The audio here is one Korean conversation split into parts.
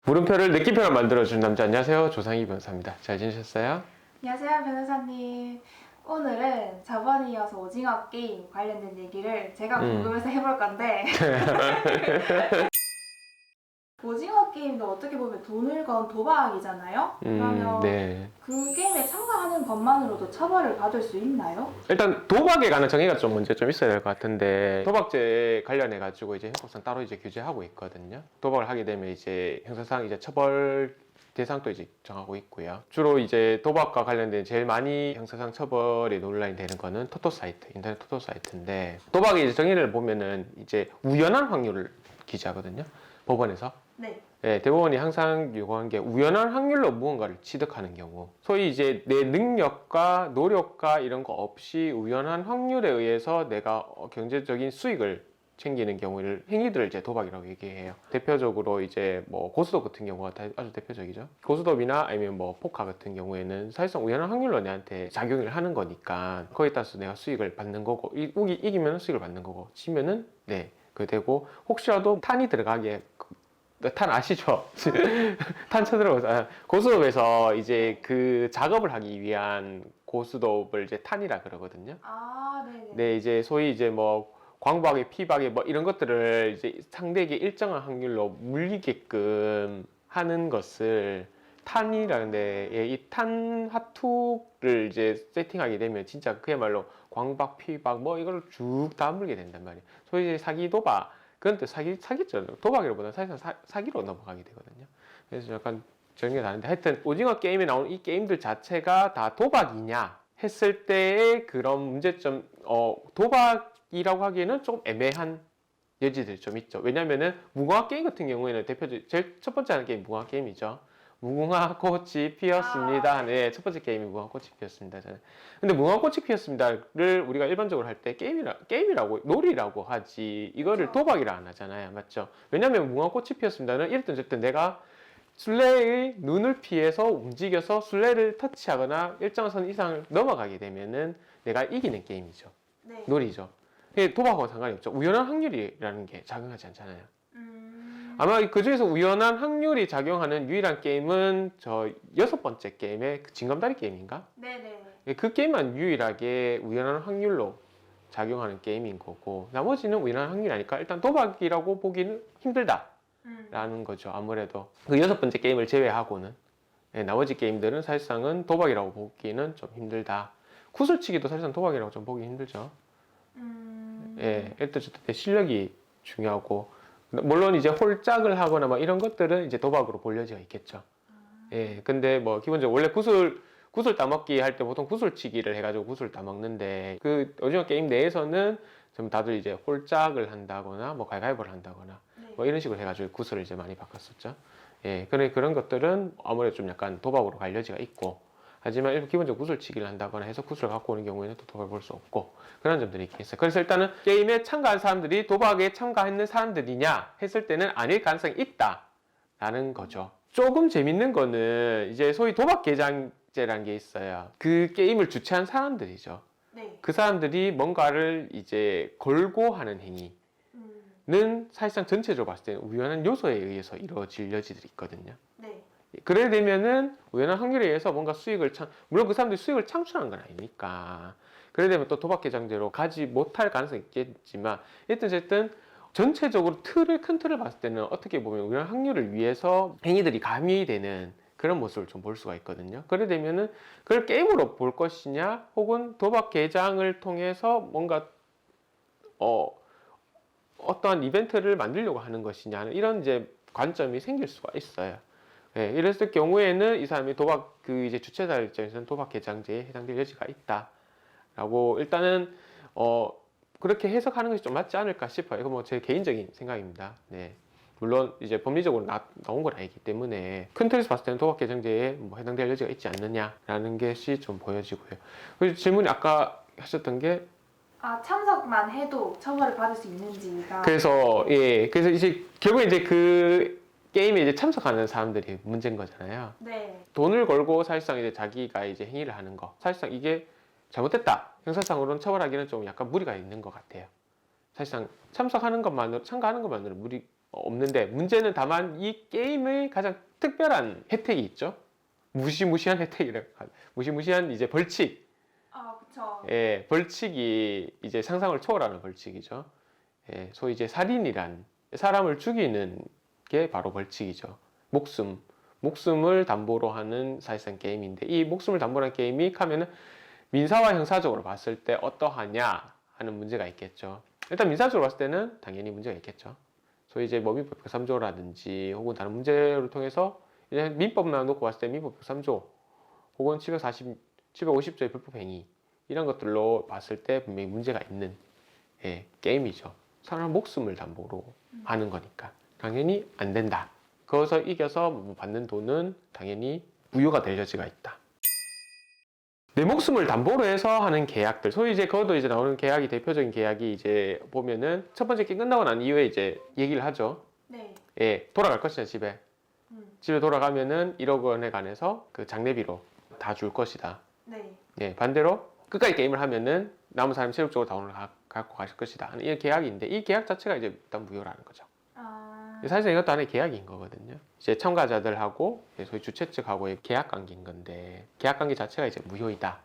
물음표를 느낌표로 만들어준 남자. 안녕하세요, 조상희 변호사입니다. 잘 지내셨어요? 안녕하세요, 변호사님. 오늘은 저번에 이어서 오징어 게임 관련된 얘기를 제가 궁금해서 해볼 건데 오징어 게임도 어떻게 보면 돈을 건 도박이잖아요? 그러면 네. 그 게임에 참가하는 것만으로도 처벌을 받을 수 있나요? 일단 도박에 관한 정의가 좀 먼저 좀 있어야 될 것 같은데, 도박죄 관련해 가지고 이제 형법상 따로 이제 규제하고 있거든요. 도박을 하게 되면 이제 형사상 이제 처벌 대상도 이제 정하고 있고요. 주로 이제 도박과 관련된 제일 많이 형사상 처벌이 논란이 되는 거는 토토 사이트, 인터넷 토토 사이트인데, 도박의 이제 정의를 보면은 이제 우연한 확률을 기재하거든요, 법원에서. 네. 네, 대법원이 항상 요구한 게 우연한 확률로 무언가를 취득하는 경우, 소위 이제 내 능력과 노력과 이런 거 없이 우연한 확률에 의해서 내가 경제적인 수익을 챙기는 경우를, 행위들을 이제 도박이라고 얘기해요. 대표적으로 이제 뭐 고스톱 같은 경우가 아주 대표적이죠. 고스톱이나 아니면 뭐 포카 같은 경우에는 사실상 우연한 확률로 내한테 작용을 하는 거니까 거기에 따라서 내가 수익을 받는 거고, 이기면 수익을 받는 거고, 지면은 네, 그 되고, 혹시라도 탄이 들어가게, 탄 아시죠? 탄 쳐들어가서 고스톱에서 이제 그 작업을 하기 위한 고스톱을 이제 탄이라 그러거든요. 아, 네네. 네, 이제 소위 이제 뭐 광박에 피박에 뭐 이런 것들을 이제 상대에게 일정한 확률로 물리게끔 하는 것을 탄이라는데, 예, 이 탄 화투를 이제 세팅하게 되면 진짜 그야말로 광박 피박 뭐 이걸 쭉 다 물게 된단 말이에요. 소위 이제 사기 도박, 그건 또 사기죠. 도박이라보다는 사실상 사기로 넘어가게 되거든요. 그래서 약간 정리가 다른데, 하여튼 오징어 게임에 나오는 이 게임들 자체가 다 도박이냐 했을 때의 그런 문제점, 도박이라고 하기에는 조금 애매한 여지들이 좀 있죠. 왜냐면은 무궁화 게임 같은 경우에는 대표적, 제일 첫 번째 하는 게임 무궁화 게임이죠. 무궁화 꽃이 피었습니다. 네, 첫 번째 게임이 무궁화 꽃이 피었습니다. 저는. 근데 무궁화 꽃이 피었습니다를 우리가 일반적으로 할 때 게임이라고, 놀이라고 하지, 이거를 도박이라 안 하잖아요. 맞죠? 왜냐면 무궁화 꽃이 피었습니다는 이랬든 저랬든 내가 술래의 눈을 피해서 움직여서 술래를 터치하거나 일정한 선 이상을 넘어가게 되면은 내가 이기는 게임이죠. 네. 놀이죠. 그게 도박하고 상관이 없죠. 우연한 확률이라는 게 작용하지 않잖아요. 아마 그 중에서 우연한 확률이 작용하는 유일한 게임은 저 6번째 게임의 그 징검다리 게임인가? 네네. 그 게임만 유일하게 우연한 확률로 작용하는 게임인 거고, 나머지는 우연한 확률이 아니까 일단 도박이라고 보기는 힘들다라는 거죠. 아무래도 그 6번째 게임을 제외하고는, 예, 나머지 게임들은 사실상은 도박이라고 보기는 좀 힘들다. 구슬치기도 사실상 도박이라고 좀 보기 힘들죠. 예, 일단 내 실력이 중요하고, 물론 이제 홀짝을 하거나 뭐 이런 것들은 이제 도박으로 볼 여지가 있겠죠. 예, 근데 뭐 기본적으로 원래 구슬 따먹기 할 때 보통 구슬치기를 해가지고 구슬 따먹는데, 그 오징어 게임 내에서는 좀 다들 이제 홀짝을 한다거나 뭐 가위바위보를 한다거나 네. 뭐 이런 식으로 해가지고 구슬을 이제 많이 바꿨었죠. 예, 그런 것들은 아무래도 좀 약간 도박으로 갈 여지가 있고, 하지만 기본적으로 구슬치기를 한다거나 해서 구슬을 갖고 오는 경우에는 또 도박을 볼 수 없고, 그런 점들이 있겠어요. 그래서 일단은 게임에 참가한 사람들이 도박에 참가했는 사람들이냐 했을 때는 아닐 가능성이 있다라는 거죠. 조금 재밌는 거는 이제 소위 도박 개장죄라는 게 있어요. 그 게임을 주최한 사람들이죠. 네. 그 사람들이 뭔가를 이제 걸고 하는 행위는 사실상 전체적으로 봤을 때는 우연한 요소에 의해서 이루어질 여지들이 있거든요. 네. 그래 되면은 우연한 확률에 의해서 뭔가 물론 그 사람들이 수익을 창출한 건 아니니까, 그래 되면 또 도박개장제로 가지 못할 가능성이 있겠지만, 어쨌든 전체적으로 큰 틀을 봤을 때는 어떻게 보면 우연한 확률을 위해서 행위들이 가미되는 그런 모습을 좀 볼 수가 있거든요. 그래 되면은 그걸 게임으로 볼 것이냐, 혹은 도박개장을 통해서 뭔가 어떠한 이벤트를 만들려고 하는 것이냐는 이런 이제 관점이 생길 수가 있어요. 예, 이랬을 경우에는 이 사람이 이제 주최자 입장에서는 도박 개장죄에 해당될 여지가 있다라고 일단은 그렇게 해석하는 것이 좀 맞지 않을까 싶어요. 이거 뭐 제 개인적인 생각입니다. 네. 물론 이제 법리적으로 나온 건 아니기 때문에 큰 틀에서 봤을 때는 도박 개장죄에 뭐 해당될 여지가 있지 않느냐라는 것이 좀 보여지고요. 그리고 질문이 아까 하셨던 게, 참석만 해도 처벌을 받을 수 있는지가. 그래서 예, 그래서 이제 결국 이제 그 게임에 이제 참석하는 사람들이 문제인 거잖아요. 네. 돈을 걸고 사실상 이제 자기가 이제 행위를 하는 거, 사실상 이게 잘못됐다, 형사상으로는 처벌하기는 좀 약간 무리가 있는 것 같아요. 사실상 참가하는 것만으로 없는데 문제는 다만 이 게임의 가장 특별한 혜택이 있죠. 무시무시한 혜택이라 무시무시한 이제 벌칙. 아, 그쵸. 예, 벌칙이 이제 상상을 초월하는 벌칙이죠. 예, 소위 이제 살인이란 사람을 죽이는 게 바로 벌칙이죠. 목숨을 담보로 하는 사실상 게임인데 이 목숨을 담보로 하는 게임이 하면은 민사와 형사적으로 봤을 때 어떠하냐 하는 문제가 있겠죠. 일단 민사적으로 봤을 때는 당연히 문제가 있겠죠. 소위 이제 뭐 민법 103조라든지 혹은 다른 문제를 통해서 이제 민법만 놓고 봤을 때 민법 103조 혹은 750조의 불법 행위 이런 것들로 봤을 때 분명히 문제가 있는 예, 게임이죠. 사람 목숨을 담보로 하는 거니까 당연히 안 된다. 거기서 이겨서 뭐 받는 돈은 당연히 무효가 될 여지가 있다. 내 목숨을 담보로 해서 하는 계약들, 소위 이제 그것도 이제 나오는 계약이 대표적인 계약이 이제 보면은 첫 번째 게임 끝나고 난 이후에 이제 얘기를 하죠. 네. 예, 돌아갈 것이냐 집에. 집에 돌아가면은 1억 원에 관해서 그 장례비로 다 줄 것이다. 네. 예, 반대로 끝까지 게임을 하면은 남은 사람이 체력적으로 다운을 갖고 가실 것이다. 이 계약인데 이 계약 자체가 이제 일단 무효라는 거죠. 아, 사실상 이것도 하나의 계약인 거거든요. 이제 참가자들하고 소위 주최 측하고의 계약 관계인 건데 계약 관계 자체가 이제 무효이다.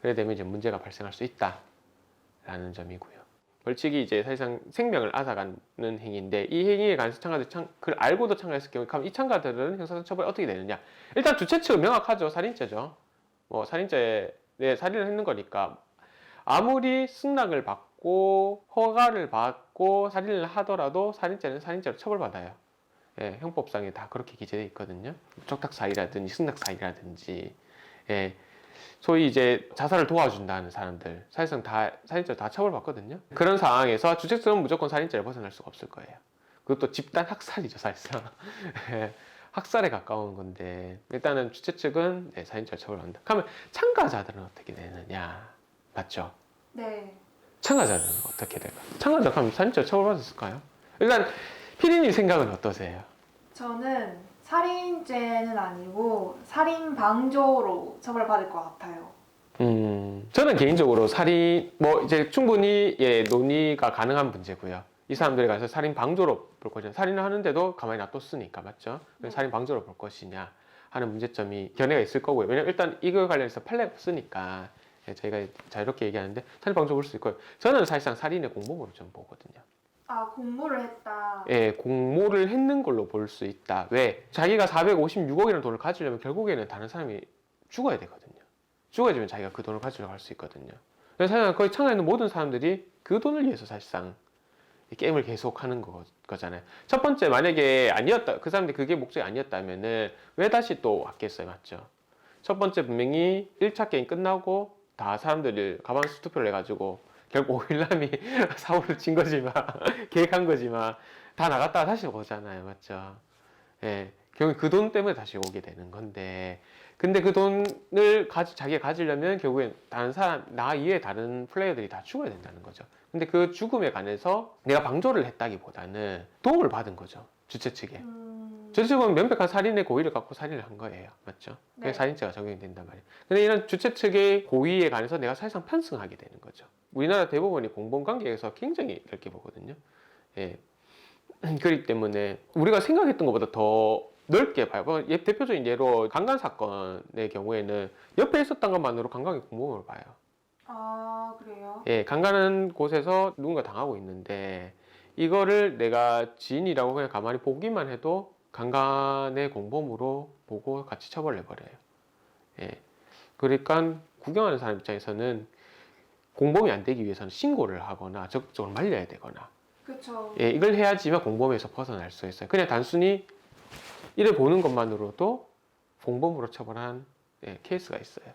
그래 되면 이제 문제가 발생할 수 있다라는 점이고요. 벌칙이 이제 사실상 생명을 앗아가는 행위인데 이 행위에 관해서 참가자들 그걸 알고도 참가했을 경우에 그럼 이 참가자들은 형사상 처벌이 어떻게 되느냐? 일단 주최 측은 명확하죠. 살인죄죠. 뭐 살인죄 내 살인을 했는 거니까 아무리 승낙을 받고 허가를 받고 살인을 하더라도 살인죄는 살인죄로 처벌받아요. 예, 형법상에 다 그렇게 기재되어 있거든요. 촉탁사위라든지 승낙사위라든지 예, 소위 이제 자살을 도와준다는 사람들 사실상 다 살인죄로 다 처벌받거든요. 그런 상황에서 주최 측은 무조건 살인죄를 벗어날 수가 없을 거예요. 그것도 집단 학살이죠 사실상. 예, 학살에 가까운 건데 일단은 주최 측은 네, 살인죄로 처벌받는다. 그러면 참가자들은 어떻게 되느냐? 맞죠? 네. 참가자는 어떻게 될까요? 참가자가 그럼 살인죄로 처벌받았을까요? 일단 피디님 생각은 어떠세요? 저는 살인죄는 아니고 살인 방조로 처벌받을 것 같아요. 저는 개인적으로 살인 뭐 이제 충분히 예, 논의가 가능한 문제고요. 이 사람들이 가서 살인 방조로 볼 것이냐, 살인을 하는데도 가만히 놔뒀으니까 맞죠? 네. 살인 방조로 볼 것이냐 하는 문제점이 견해가 있을 거고요. 왜냐면 일단 이거 관련해서 판례가 없으니까 예, 저희가 자유롭게 얘기하는데 살인 방조 볼 수 있고요. 저는 사실상 살인의 공범으로 좀 보거든요. 아, 공모를 했다. 예, 공모를 했는 걸로 볼 수 있다. 왜? 자기가 456억이라는 돈을 가지려면 결국에는 다른 사람이 죽어야 되거든요. 죽어야지만 자기가 그 돈을 가지려고 할 수 있거든요. 그래서 사실상 거의 참가에 있는 모든 사람들이 그 돈을 위해서 사실상 이 게임을 계속 하는 거잖아요. 첫 번째, 만약에 아니었다, 그 사람들이 그게 목적이 아니었다면은 왜 다시 또 왔겠어요? 맞죠? 첫 번째, 분명히 1차 게임 끝나고 다 사람들이 가만수 투표를 해가지고 결국 오일남이 사고를 친 거지만 계획한 거지만 다 나갔다가 다시 오잖아요, 맞죠? 예, 결국 그 돈 때문에 다시 오게 되는 건데, 근데 그 돈을 자기가 가지려면 결국엔 다른 사람, 나 이외에 다른 플레이어들이 다 죽어야 된다는 거죠. 근데 그 죽음에 관해서 내가 방조를 했다기보다는 도움을 받은 거죠, 주최 측에. 주최 측은 명백한 살인의 고의를 갖고 살인을 한 거예요, 맞죠? 그래서 네. 살인죄가 적용이 된단 말이에요. 근데 이런 주최 측의 고의에 관해서 내가 사실상 편승하게 되는 거죠. 우리나라 대법원이 공범관계에서 굉장히 넓게 보거든요. 예. 그렇기 때문에 우리가 생각했던 것보다 더 넓게 봐요. 대표적인 예로 강간 사건의 경우에는 옆에 있었던 것만으로 강간의 공범을 봐요. 아, 그래요? 예, 강간하는 곳에서 누군가 당하고 있는데 이거를 내가 지인이라고 그냥 가만히 보기만 해도 강간의 공범으로 보고 같이 처벌을 해버려요. 예. 그러니까 구경하는 사람 입장에서는 공범이 안 되기 위해서는 신고를 하거나 적극적으로 말려야 되거나 그쵸. 예, 이걸 해야지만 공범에서 벗어날 수 있어요. 그냥 단순히 이를 보는 것만으로도 공범으로 처벌한 예, 케이스가 있어요.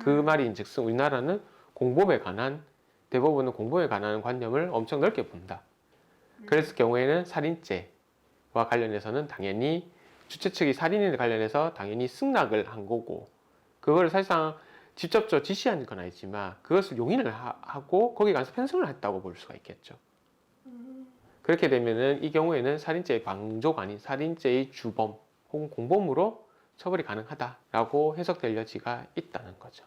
그 말인즉슨 우리나라는 공범에 관한 대법원은 공범에 관한 관념을 엄청 넓게 본다. 그랬을 경우에는 살인죄와 관련해서는 당연히 주최 측이 살인에 관련해서 당연히 승낙을 한 거고 그걸 사실상 직접적으로 지시한 건 아니지만 그것을 용인을 하고 거기 가서 편성을 했다고 볼 수가 있겠죠. 그렇게 되면은 이 경우에는 살인죄의 방조가 아닌 살인죄의 주범 혹은 공범으로 처벌이 가능하다라고 해석될 여지가 있다는 거죠.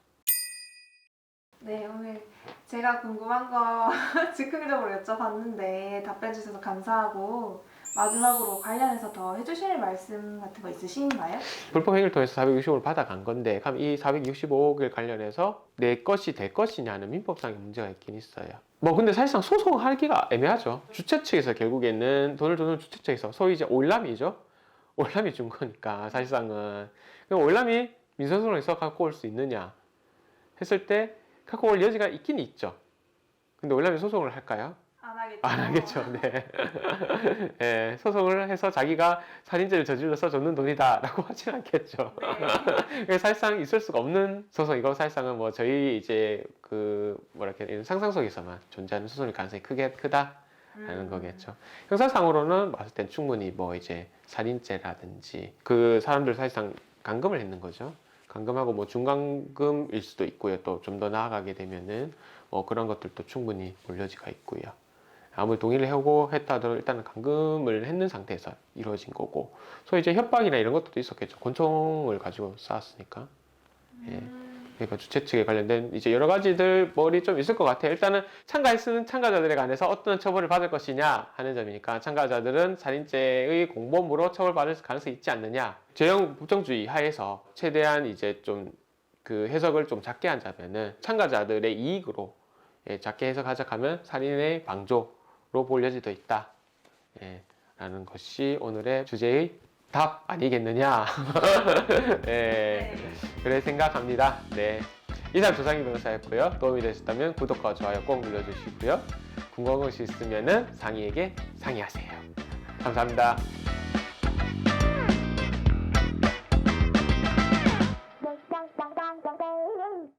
네, 오늘 제가 궁금한 거 즉흥적으로 여쭤봤는데 답변 주셔서 감사하고 마지막으로 관련해서 더 해주실 말씀 같은 거 있으신가요? 불법 행위를 통해서 465억을 받아간 건데, 그럼 이 465억을 관련해서 내 것이 될 것이냐는 민법상의 문제가 있긴 있어요. 뭐 근데 사실상 소송하기가 애매하죠. 주최 측에서 결국에는 돈을 주는 주최 측에서 소위 이제 올람이죠. 올람이 준 거니까 사실상은. 그럼 올람이 민사소송에서 갖고 올 수 있느냐 했을 때 갖고 올 여지가 있긴 있죠. 근데 올람이 소송을 할까요? 안 하겠죠. 안 하겠죠. 네. 네, 소송을 해서 자기가 살인죄를 저질러서 줬는 돈이다라고 하진 않겠죠. 네. 사실상 있을 수가 없는 소송이고, 사실상은 뭐 저희 이제 그 뭐랄까 이런 상상 속에서만 존재하는 소송일 가능성이 크다라는 거겠죠. 형사상으로는 봤을 땐 충분히 뭐 이제 살인죄라든지 그 사람들 사실상 감금을 했는 거죠. 감금하고 뭐 중감금일 수도 있고요. 또 좀 더 나아가게 되면은 뭐 그런 것들도 충분히 볼 여지가 있고요. 아무리 동의를 하고 했다 하더라도 일단은 감금을 했는 상태에서 이루어진 거고, 소위 이제 협박이나 이런 것들도 있었겠죠. 권총을 가지고 싸웠으니까. 예. 그러니까 주최 측에 관련된 이제 여러 가지들 머리 좀 있을 것 같아요. 일단은 참가했는 참가자들에 관해서 어떤 처벌을 받을 것이냐 하는 점이니까, 참가자들은 살인죄의 공범으로 처벌받을 가능성이 있지 않느냐. 죄형 법정주의 하에서 최대한 이제 좀 그 해석을 좀 작게 한다면은 참가자들의 이익으로 작게 해서 가져가면 살인의 방조로 볼 여지도 있다. 라는 것이 오늘의 주제의 답 아니겠느냐. 네, 그래 생각합니다. 네. 이상 조상희 변호사였고요. 도움이 되셨다면 구독과 좋아요 꼭 눌러주시고요. 궁금한 것이 있으면 상희에게 상의하세요. 감사합니다.